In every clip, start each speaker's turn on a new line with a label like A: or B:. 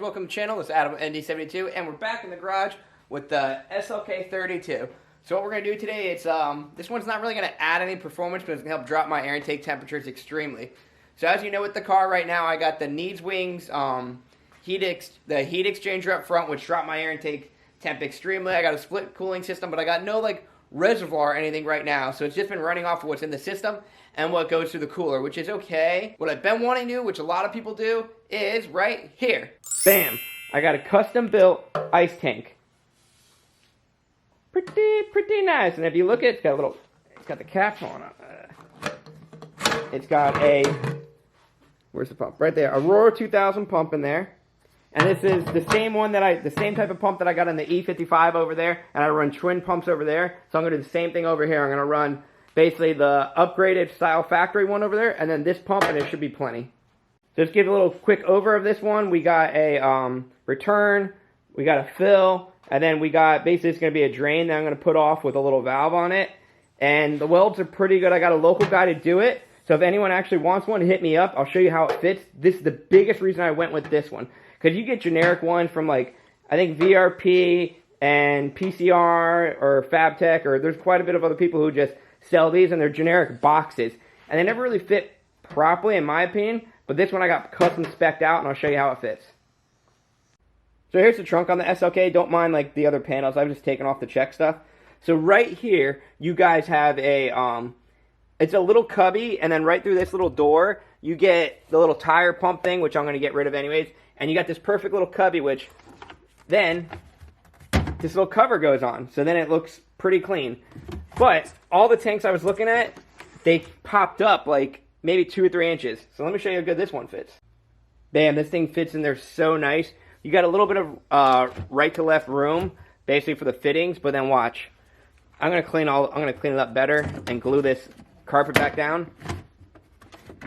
A: welcome to the channel. It's Adam ND72, and we're back in the garage with the SLK32. So what we're going to do today, it's this one's not really going to add any performance, but it's going to help drop my air intake temperatures extremely. So as you know with the car right now, I got the needs wings, the heat exchanger up front, which dropped my air intake temp extremely. I got a split cooling system, but I got no reservoir or anything right now, so it's just been running off of what's in the system and what goes through the cooler, which is okay. What I've been wanting to do, which a lot of people do, is right here. Bam! I got a custom built ice tank. Pretty nice. And if you look at it, it's got the cap on it. It's got a, where's the pump? Right there. Aurora 2000 pump in there. And this is the same one the same type of pump that I got in the E55 over there, and I run twin pumps over there. So I'm going to do the same thing over here. I'm going to run basically the upgraded style factory one over there, and then this pump, and it should be plenty. So just give a little quick over of this one. We got a return, we got a fill, and then we got, basically it's going to be a drain that I'm going to put off with a little valve on it. And the welds are pretty good. I got a local guy to do it. So if anyone actually wants one, hit me up. I'll show you how it fits. This is the biggest reason I went with this one. Because you get generic ones from, like, I think VRP and PCR or FabTech, or there's quite a bit of other people who just sell these, and they're generic boxes. And they never really fit properly, in my opinion. But this one I got custom spec'd out, and I'll show you how it fits. So here's the trunk on the SLK. Don't mind, like, the other panels. I've just taken off the check stuff. So right here, you guys have a, it's a little cubby, and then right through this little door, you get the little tire pump thing, which I'm going to get rid of anyways. And you got this perfect little cubby, which then this little cover goes on. So then it looks pretty clean. But all the tanks I was looking at, they popped up like maybe 2 or 3 inches. So let me show you how good this one fits. Bam, this thing fits in there so nice. You got a little bit of right to left room, basically for the fittings. But then watch, I'm gonna clean it up better and glue this carpet back down.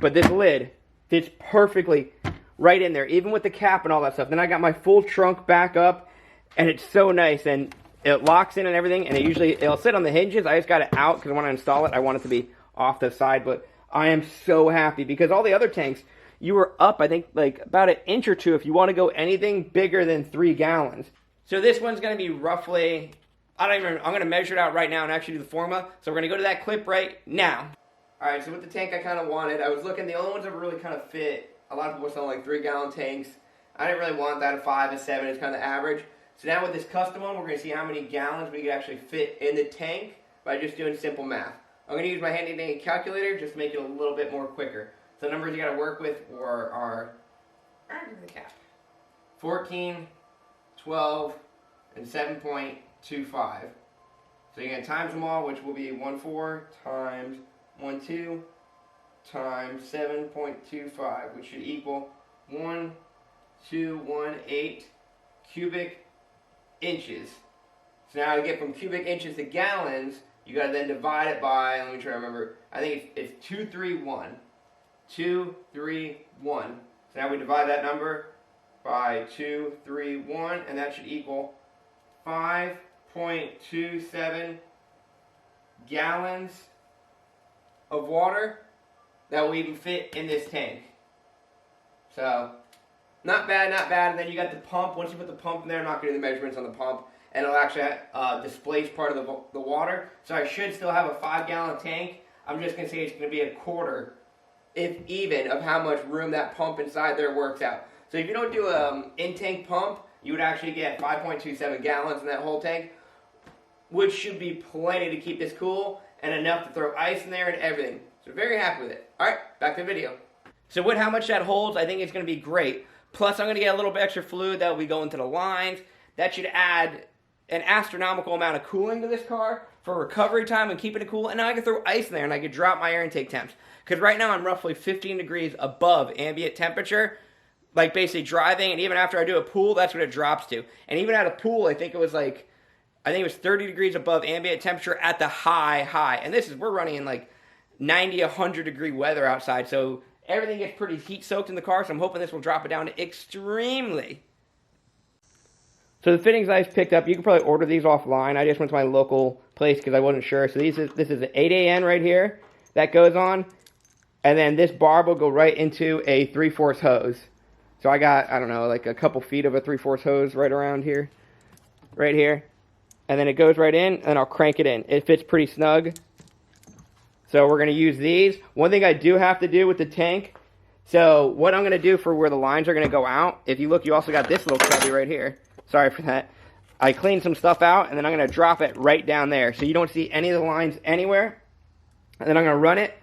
A: But this lid fits perfectly right in there, even with the cap and all that stuff. Then I got my full trunk back up, and it's so nice, and it locks in and everything, and it'll sit on the hinges. I just got it out because when I install it, I want it to be off the side, but I am so happy because all the other tanks, you were up, I think, like about an inch or two if you want to go anything bigger than 3 gallons. So this one's going to be roughly, I'm going to measure it out right now and actually do the formula. So we're going to go to that clip right now. Alright, so with the tank I kind of wanted, I was looking, the only ones that really kind of fit, a lot of people sell like 3-gallon tanks. I didn't really want that. A 5 and 7 is kind of average. So now with this custom one, we're going to see how many gallons we can actually fit in the tank by just doing simple math. I'm going to use my handy dandy calculator just to make it a little bit more quicker. So the numbers you got to work with are the cap. 14, 12, and 7.25. So you're going to times them all, which will be 14 times 12 times 7.25, which should equal 1218 cubic inches. So now to get from cubic inches to gallons, you got to then divide it by, let me try to remember, I think it's 231. 231. So now we divide that number by 231, and that should equal 5.27 gallons of water that will even fit in this tank. So, not bad, not bad. And then you got the pump. Once you put the pump in there, I'm not going to do the measurements on the pump, and it'll actually displace part of the water. So I should still have a 5-gallon tank. I'm just going to say it's going to be a quarter, if even, of how much room that pump inside there works out. So if you don't do an in-tank pump, you would actually get 5.27 gallons in that whole tank, which should be plenty to keep this cool and enough to throw ice in there and everything. So very happy with it. Alright, back to the video. So with how much that holds, I think it's going to be great. Plus I'm going to get a little bit extra fluid that will be going to the lines. That should add an astronomical amount of cooling to this car for recovery time and keeping it cool. And now I can throw ice in there and I can drop my air intake temps. Because right now I'm roughly 15 degrees above ambient temperature. Like basically driving, and even after I do a pool, that's what it drops to. And even at a pool, I think it was 30 degrees above ambient temperature at the high. And we're running in like 90, 100 degree weather outside, so everything gets pretty heat soaked in the car, so I'm hoping this will drop it down to extremely. So the fittings I picked up, you can probably order these offline. I just went to my local place because I wasn't sure. So this is an 8AN right here that goes on, and then this barb will go right into a 3/4 hose. So I got, I don't know, like a couple feet of a 3/4 hose right around here. Right here. And then it goes right in, and I'll crank it in. It fits pretty snug. So we're going to use these. One thing I do have to do with the tank, so what I'm going to do for where the lines are going to go out, if you look, you also got this little cubby right here. Sorry for that. I cleaned some stuff out, and then I'm going to drop it right down there. So you don't see any of the lines anywhere. And then I'm going to run it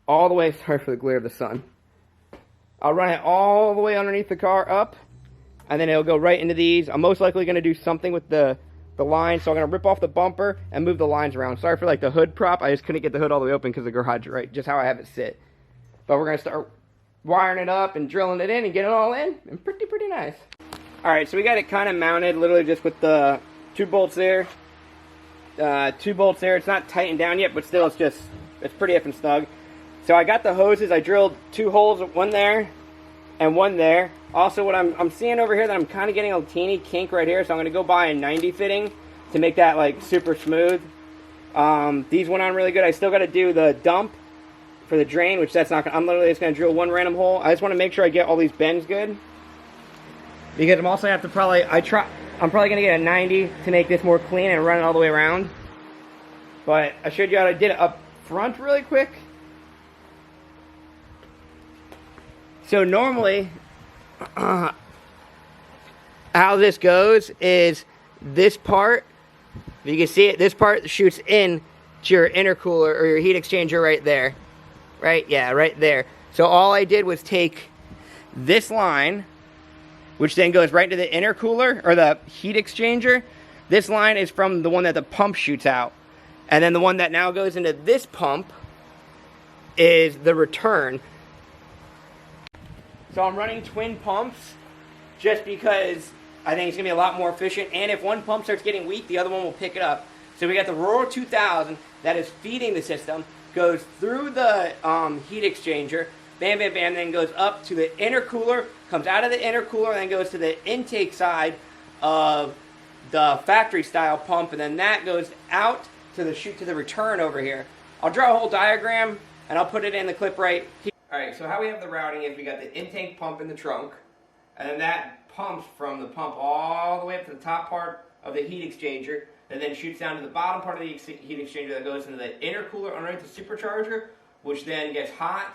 A: all the way, sorry for the glare of the sun. I'll run it all the way underneath the car up, and then it'll go right into these. I'm most likely going to do something with the line, so I'm going to rip off the bumper and move the lines around. Sorry for like the hood prop. I just couldn't get the hood all the way open because the garage, right, just how I have it sit. But we're going to start wiring it up and drilling it in and get it all in, and pretty nice. Alright, so we got it kind of mounted literally just with the 2 bolts there. 2 bolts there. It's not tightened down yet, but still it's pretty up and snug. So I got the hoses. I drilled 2 holes, one there and one there. Also, what I'm seeing over here that I'm kind of getting a teeny kink right here, so I'm going to go buy a 90 fitting to make that like super smooth. These went on really good. I still got to do the dump for the drain, which that's not gonna, I'm literally just going to drill one random hole. I just want to make sure I get all these bends good, because I'm also going to have to I'm probably going to get a 90 to make this more clean and run it all the way around. But I showed you how I did it up front really quick. So normally, how this goes is this part, if you can see it, this part shoots in to your intercooler or your heat exchanger right there. Right? Yeah, right there. So all I did was take this line, which then goes right to the intercooler or the heat exchanger. This line is from the one that the pump shoots out. And then the one that now goes into this pump is the return. So I'm running twin pumps just because I think it's going to be a lot more efficient. And if one pump starts getting weak, the other one will pick it up. So we got the Roar 2000 that is feeding the system, goes through the heat exchanger, bam, bam, bam, then goes up to the intercooler, comes out of the intercooler, and then goes to the intake side of the factory style pump, and then that goes out to the chute to the return over here. I'll draw a whole diagram, and I'll put it in the clip right here. Alright, so how we have the routing is we got the intake pump in the trunk, and then that pumps from the pump all the way up to the top part of the heat exchanger, and then shoots down to the bottom part of the heat exchanger that goes into the intercooler underneath the supercharger, which then gets hot,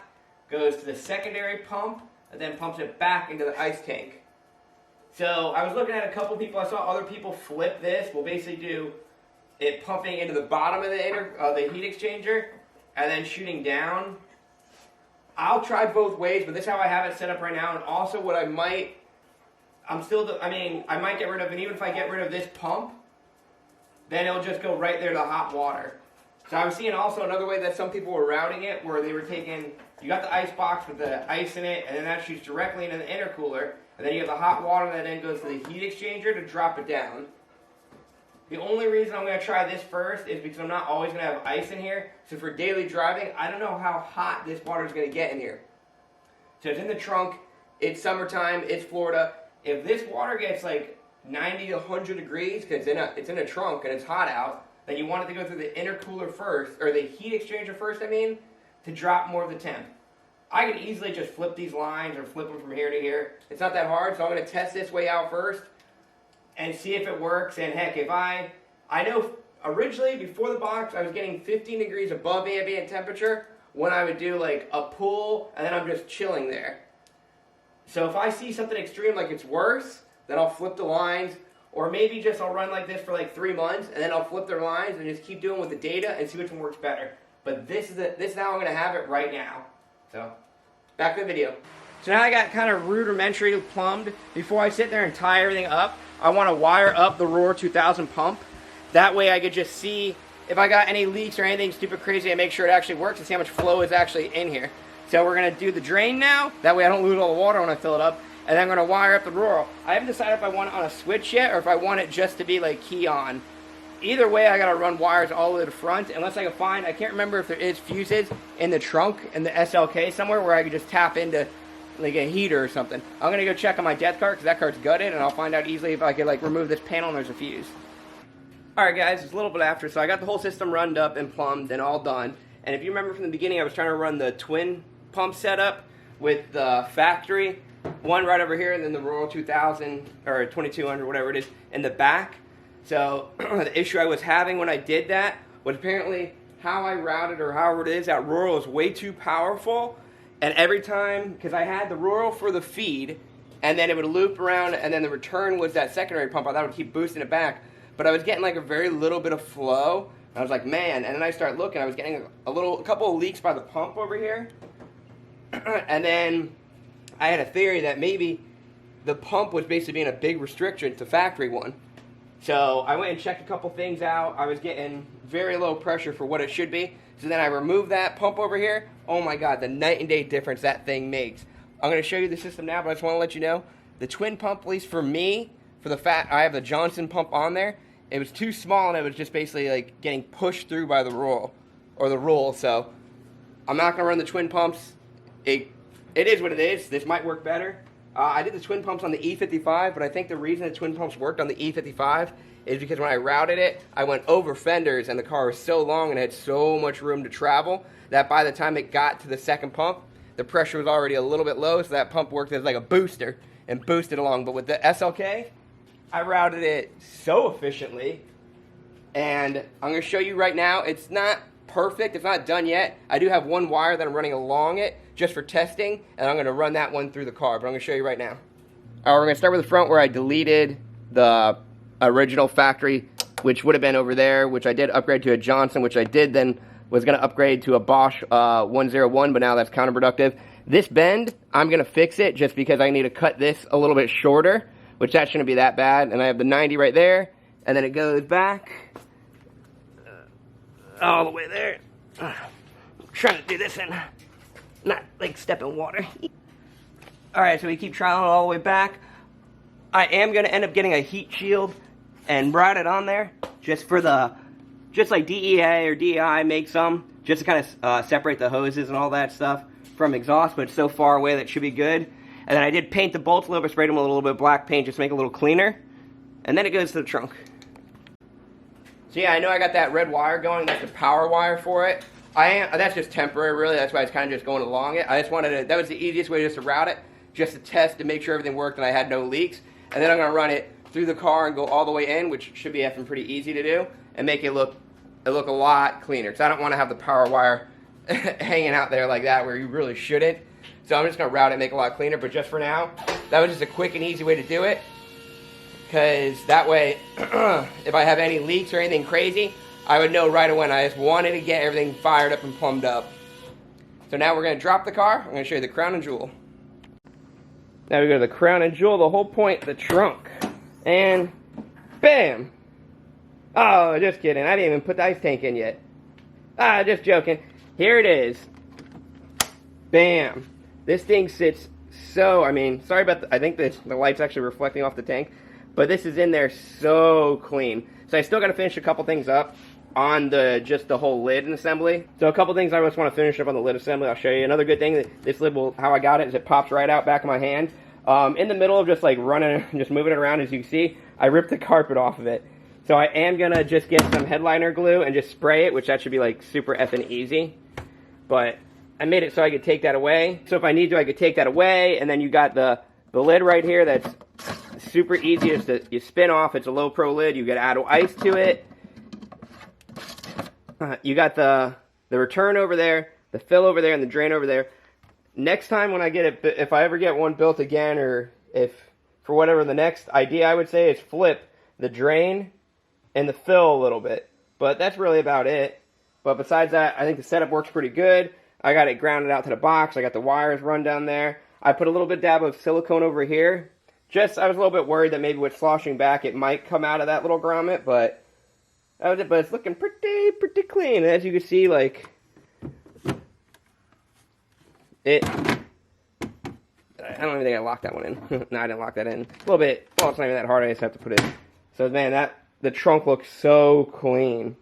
A: goes to the secondary pump, and then pumps it back into the ice tank. So I was looking at a couple people, I saw other people flip this. We'll basically do it pumping into the bottom of the heat exchanger, and then shooting down. I'll try both ways, but this is how I have it set up right now. And also what I might get rid of, and even if I get rid of this pump, then it'll just go right there to hot water. So I'm seeing also another way that some people were routing it, where they were taking, you got the ice box with the ice in it, and then that shoots directly into the intercooler, and then you have the hot water that then goes to the heat exchanger to drop it down. The only reason I'm going to try this first is because I'm not always going to have ice in here. So for daily driving, I don't know how hot this water is going to get in here. So it's in the trunk, it's summertime, it's Florida. If this water gets like 90 to 100 degrees, because it's in a trunk and it's hot out, then you want it to go through the intercooler first, or the heat exchanger first, to drop more of the temp. I could easily just flip these lines or flip them from here to here. It's not that hard, so I'm going to test this way out first and see if it works. And heck, if I know originally before the box I was getting 15 degrees above ambient temperature when I would do like a pool, and then I'm just chilling there. So if I see something extreme like it's worse, then I'll flip the lines, or maybe just I'll run like this for like 3 months, and then I'll flip their lines and just keep doing with the data and see which one works better. But this is how I'm going to have it right now. So, back to the video. So now I got kind of rudimentary plumbed. Before I sit there and tie everything up, I want to wire up the Roar 2000 pump. That way I could just see if I got any leaks or anything stupid crazy and make sure it actually works and see how much flow is actually in here. So we're going to do the drain now. That way I don't lose all the water when I fill it up. And then I'm going to wire up the Roar. I haven't decided if I want it on a switch yet or if I want it just to be like key on. Either way, I got to run wires all the way to the front, unless I can find, I can't remember if there is fuses in the trunk, in the SLK somewhere, where I could just tap into like a heater or something. I'm going to go check on my death cart, because that cart's gutted, and I'll find out easily if I could like remove this panel and there's a fuse. Alright guys, it's a little bit after, so I got the whole system runned up and plumbed and all done. And if you remember from the beginning, I was trying to run the twin pump setup, with the factory, one right over here, and then the Royal 2000 or 2200, whatever it is, in the back. So the issue I was having when I did that was apparently how I routed, or however it is, that Royal is way too powerful. And every time, because I had the Royal for the feed, and then it would loop around, and then the return was that secondary pump. I thought it would keep boosting it back. But I was getting like a very little bit of flow. I was like, man, and then I started looking, I was getting a couple of leaks by the pump over here. And then I had a theory that maybe the pump was basically being a big restriction to factory one. So I went and checked a couple things out. I was getting very low pressure for what it should be. So then I removed that pump over here. Oh my God, the night and day difference that thing makes. I'm going to show you the system now, but I just want to let you know, the twin pump, at least for me, I have the Johnson pump on there. It was too small, and it was just basically like getting pushed through by the roll, so I'm not going to run the twin pumps. It is what it is. This might work better. I did the twin pumps on the E55, but I think the reason the twin pumps worked on the E55 is because when I routed it, I went over fenders, and the car was so long and had so much room to travel that by the time it got to the second pump, the pressure was already a little bit low, so that pump worked as like a booster and boosted along. But with the SLK, I routed it so efficiently, and I'm going to show you right now. It's not perfect. It's not done yet. I do have one wire that I'm running along it just for testing, and I'm going to run that one through the car, but I'm going to show you right now. All right, we're going to start with the front where I deleted the original factory, which would have been over there, which I did upgrade to a Johnson, which I did then was going to upgrade to a Bosch 101, but now that's counterproductive. This bend, I'm going to fix it just because I need to cut this a little bit shorter, which that shouldn't be that bad. And I have the 90 right there, and then it goes back all the way there. I'm trying to do this and not like step in water. Alright, so we keep trialing all the way back. I am going to end up getting a heat shield and route it on there just like DEA or DEI makes some, just to kind of separate the hoses and all that stuff from exhaust, but it's so far away that it should be good. And then I did paint the bolts a little bit, sprayed them with a little bit of black paint just to make it a little cleaner. And then it goes to the trunk. So yeah, I know I got that red wire going. That's the power wire for it. That's just temporary, really. That's why it's kind of just going along it. I just wanted to, that was the easiest way just to route it, just to test to make sure everything worked and I had no leaks. And then I'm going to run it through the car and go all the way in, which should be effing pretty easy to do, and make it look a lot cleaner. Because I don't want to have the power wire hanging out there like that where you really shouldn't. So I'm just going to route it and make it a lot cleaner. But just for now, that was just a quick and easy way to do it. Because that way, if I have any leaks or anything crazy, I would know right away. I just wanted to get everything fired up and plumbed up. So now we're going to drop the car. I'm going to show you the crown and jewel. Now we go to the crown and jewel, the whole point, the trunk. And bam! Oh, just kidding. I didn't even put the ice tank in yet. Ah, just joking. Here it is. Bam. This thing sits so, sorry about I think the light's actually reflecting off the tank, but this is in there so clean. So I still got to finish a couple things up on just the whole lid and assembly. So a couple things I just want to finish up on the lid assembly. I'll show you. Another good thing, this lid how I got it is it pops right out back of my hand. In the middle of just like running, just moving it around, as you can see, I ripped the carpet off of it. So I am going to just get some headliner glue and just spray it, which that should be like super effing easy. But I made it so I could take that away. So if I need to, I could take that away. And then you got the lid right here that's super easy. You spin off. It's a low pro lid. You got to add ice to it. You got the return over there, the fill over there, and the drain over there. Next time when I get it, if I ever get one built again, or if for whatever the next idea I would say is flip the drain and the fill a little bit. But that's really about it. But besides that, I think the setup works pretty good. I got it grounded out to the box. I got the wires run down there. I put a little bit dab of silicone over here. I was a little bit worried that maybe with sloshing back it might come out of that little grommet, but that was it. But it's looking pretty clean. And as you can see, like I don't even think I locked that one in. No, I didn't lock that in. A little bit. Well, it's not even that hard. I just have to put it in. So man, the trunk looks so clean.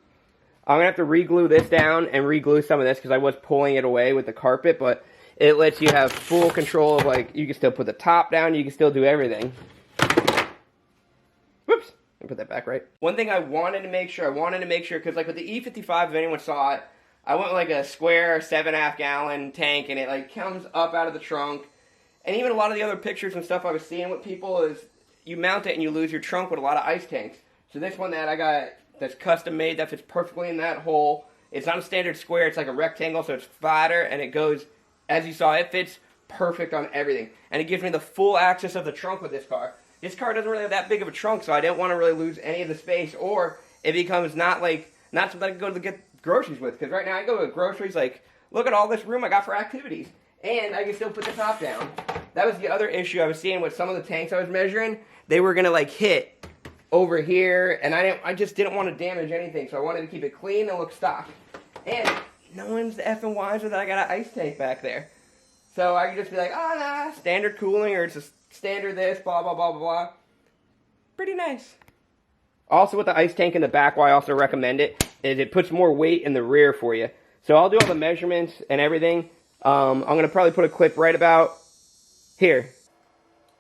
A: I'm going to have to re-glue this down and re-glue some of this because I was pulling it away with the carpet, but it lets you have full control of, like, you can still put the top down, you can still do everything. Whoops. Let me put that back right. One thing I wanted to make sure, because like with the E55, if anyone saw it, I went with like a square 7.5 gallon tank, and it like comes up out of the trunk. And even a lot of the other pictures and stuff I was seeing with people is you mount it and you lose your trunk with a lot of ice tanks. So this one that I got that's custom made, that fits perfectly in that hole. It's not a standard square, it's like a rectangle, so it's flatter, and it goes, as you saw, it fits perfect on everything. And it gives me the full access of the trunk with this car. This car doesn't really have that big of a trunk, so I didn't want to really lose any of the space, or it becomes not something I can go to get groceries with. Because right now I go to groceries, like, look at all this room I got for activities. And I can still put the top down. That was the other issue I was seeing with some of the tanks I was measuring. They were going to, like, hit over here, and I just didn't want to damage anything, so I wanted to keep it clean and look stock. And no one's effing wiser that I got an ice tank back there. So I could just be like, oh, nah, standard cooling, or it's a standard this, blah, blah, blah, blah, blah. Pretty nice. Also, with the ice tank in the back, why I also recommend it, is it puts more weight in the rear for you. So I'll do all the measurements and everything. I'm going to probably put a clip right about here.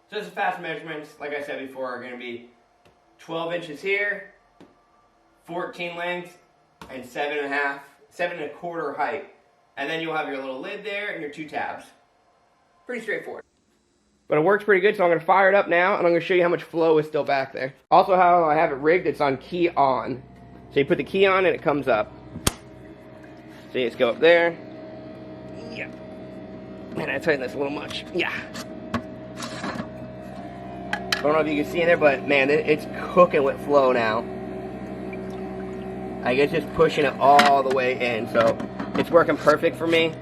A: So this is fast measurements, like I said before, are going to be 12 inches here, 14 length, and 7.25 height. And then you'll have your little lid there and your 2 tabs. Pretty straightforward. But it works pretty good, so I'm going to fire it up now, and I'm going to show you how much flow is still back there. Also, how I have it rigged, it's on key on. So you put the key on and it comes up. See, let's go up there. Yeah. Man, I tightened this a little much. Yeah. I don't know if you can see in there, but man, it's cooking with flow now. I guess just pushing it all the way in, so it's working perfect for me.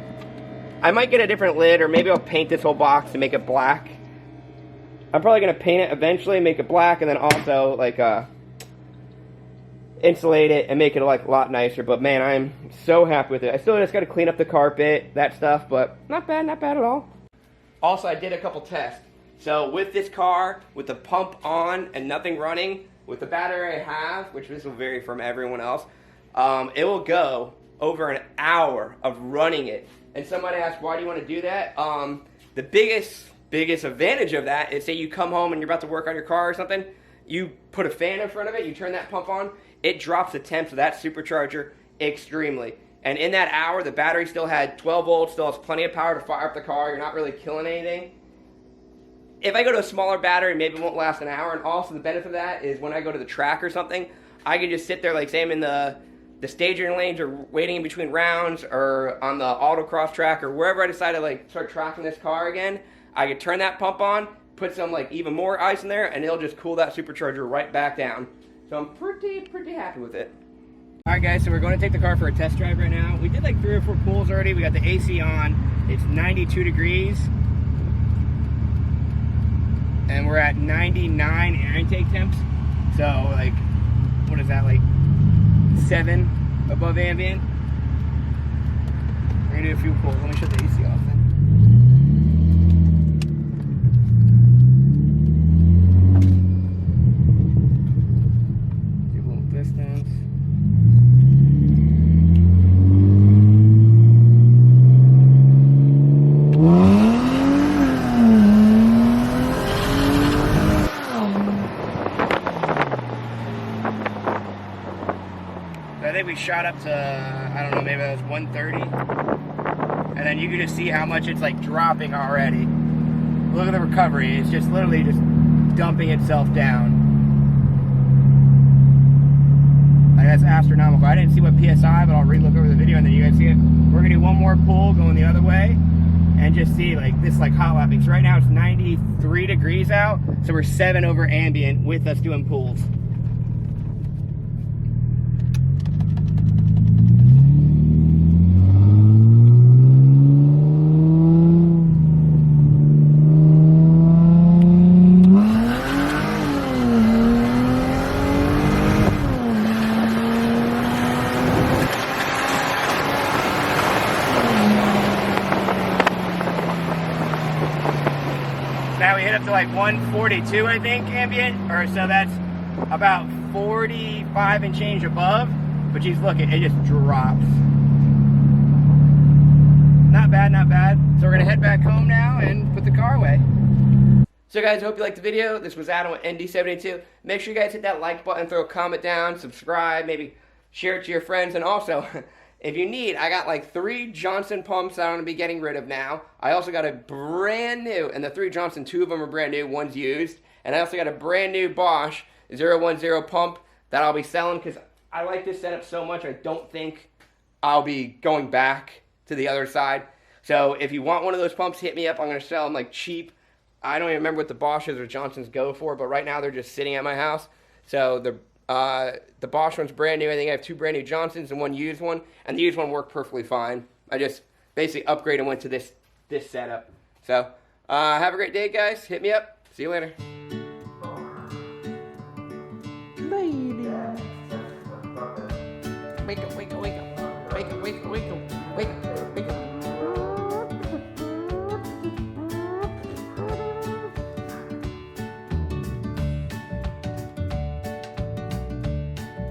A: I might get a different lid, or maybe I'll paint this whole box to make it black. I'm probably going to paint it eventually, make it black, and then also like insulate it and make it like a lot nicer. But man, I'm so happy with it. I still just got to clean up the carpet, that stuff, but not bad at all. Also, I did a couple tests. So with this car, with the pump on and nothing running, with the battery I have, which this will vary from everyone else, it will go over an hour of running it. And somebody asked, why do you want to do that? The biggest advantage of that is, say you come home and you're about to work on your car or something, you put a fan in front of it, you turn that pump on, it drops the temps of that supercharger extremely. And in that hour, the battery still had 12 volts, still has plenty of power to fire up the car, you're not really killing anything. If I go to a smaller battery, maybe it won't last an hour. And also the benefit of that is when I go to the track or something, I can just sit there, like say I'm in the staging lanes or waiting in between rounds or on the autocross track or wherever I decide to like start tracking this car again, I could turn that pump on, put some like even more ice in there, and it'll just cool that supercharger right back down. So I'm pretty happy with it. Alright guys, so we're going to take the car for a test drive right now. We did like 3 or 4 pulls already. We got the AC on. It's 92 degrees. And we're at 99 air intake temps. So like, what is that, like 7 above ambient? We're gonna do a few pulls. Let me shut the AC off then. Do a little distance. I think we shot up to, I don't know, maybe that was 130. And then you can just see how much it's like dropping already. Look at the recovery. It's just literally just dumping itself down. Like, that's astronomical. I didn't see what PSI, but I'll re-look over the video and then you guys see it. We're gonna do one more pull going the other way and just see like this like hot lapping. So right now it's 93 degrees out. So we're 7 over ambient with us doing pulls. Now we hit up to like 142, I think, ambient, or so that's about 45 and change above. But geez, look, it just drops. Not bad, not bad. So we're gonna head back home now and put the car away. So guys, I hope you liked the video. This was Adam with ND72. Make sure you guys hit that like button, throw a comment down, subscribe, maybe share it to your friends, and also if you need, I got like 3 Johnson pumps that I'm going to be getting rid of now. I also got a brand new, and the 3 Johnson, 2 of them are brand new, one's used. And I also got a brand new Bosch 010 pump that I'll be selling because I like this setup so much. I don't think I'll be going back to the other side. So if you want one of those pumps, hit me up. I'm going to sell them like cheap. I don't even remember what the Bosches or Johnsons go for, but right now they're just sitting at my house. So the Bosch one's brand new. I think I have 2 brand new Johnsons and 1 used one, and the used one worked perfectly fine. I just basically upgraded and went to this setup. So have a great day, guys. Hit me up. See you later. Lady. Wake up, wake up, wake up. Wake up, wake up, wake up. Wake up.